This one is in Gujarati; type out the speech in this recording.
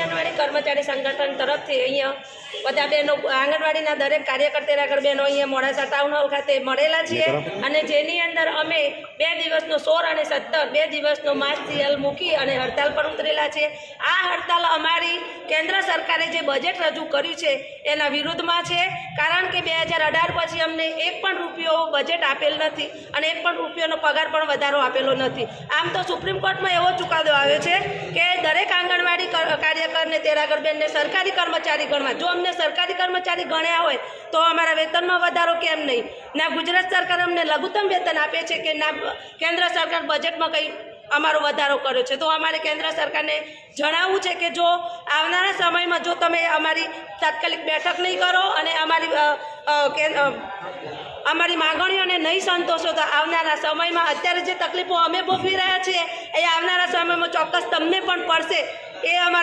આંગણવાડી કર્મચારી સંગઠન તરફથી અહીંયા બધા બહેનો આંગણવાડીના દરેક કાર્યકર્તા બહેનો અહીંયા મોડાસા ટાઉન હોલ ખાતે મળેલા છીએ અને જેની અંદર અમે 2 દિવસનો 16 અને 17 2 દિવસનો માસ સીએલ મૂકી અને હડતાલ પર ઉતરેલા છે। આ હડતાલ અમારી કેન્દ્ર સરકારે જે બજેટ રજૂ કર્યું છે એના વિરુદ્ધમાં છે, કારણ કે 2018 પછી અમને એક પણ રૂપિયો બજેટ આપેલ નથી અને એક પણ રૂપિયાનો પગાર પણ વધારો આપેલો નથી। આમ તો સુપ્રીમ કોર્ટમાં એવો ચુકાદો આવ્યો છે કે દરેક આંગણવાડી કાર્યકરને તેરાગરબેનને સરકારી કર્મચારી ગણવા। જો અમને સરકારી કર્મચારી ગણ્યા હોય તો અમારા વેતનમાં વધારો કેમ નહીં? ના ગુજરાત સરકાર અમને લઘુત્તમ વેતન આપે છે કે ના કેન્દ્ર સરકાર બજેટમાં કંઈ અમારો વધારો કર્યો છે? તો અમારે કેન્દ્ર સરકારને જણાવવું છે કે જો આવનારા સમયમાં જો તમે અમારી તાત્કાલિક બેઠક નહીં કરો અને અમારી માગણીઓને નહીં સંતોષો તો આવનારા સમયમાં અત્યારે જે તકલીફો અમે ભોગવી રહ્યા છીએ એ આવનારા સમયમાં ચોક્કસ તમને પણ પડશે। એ અમારા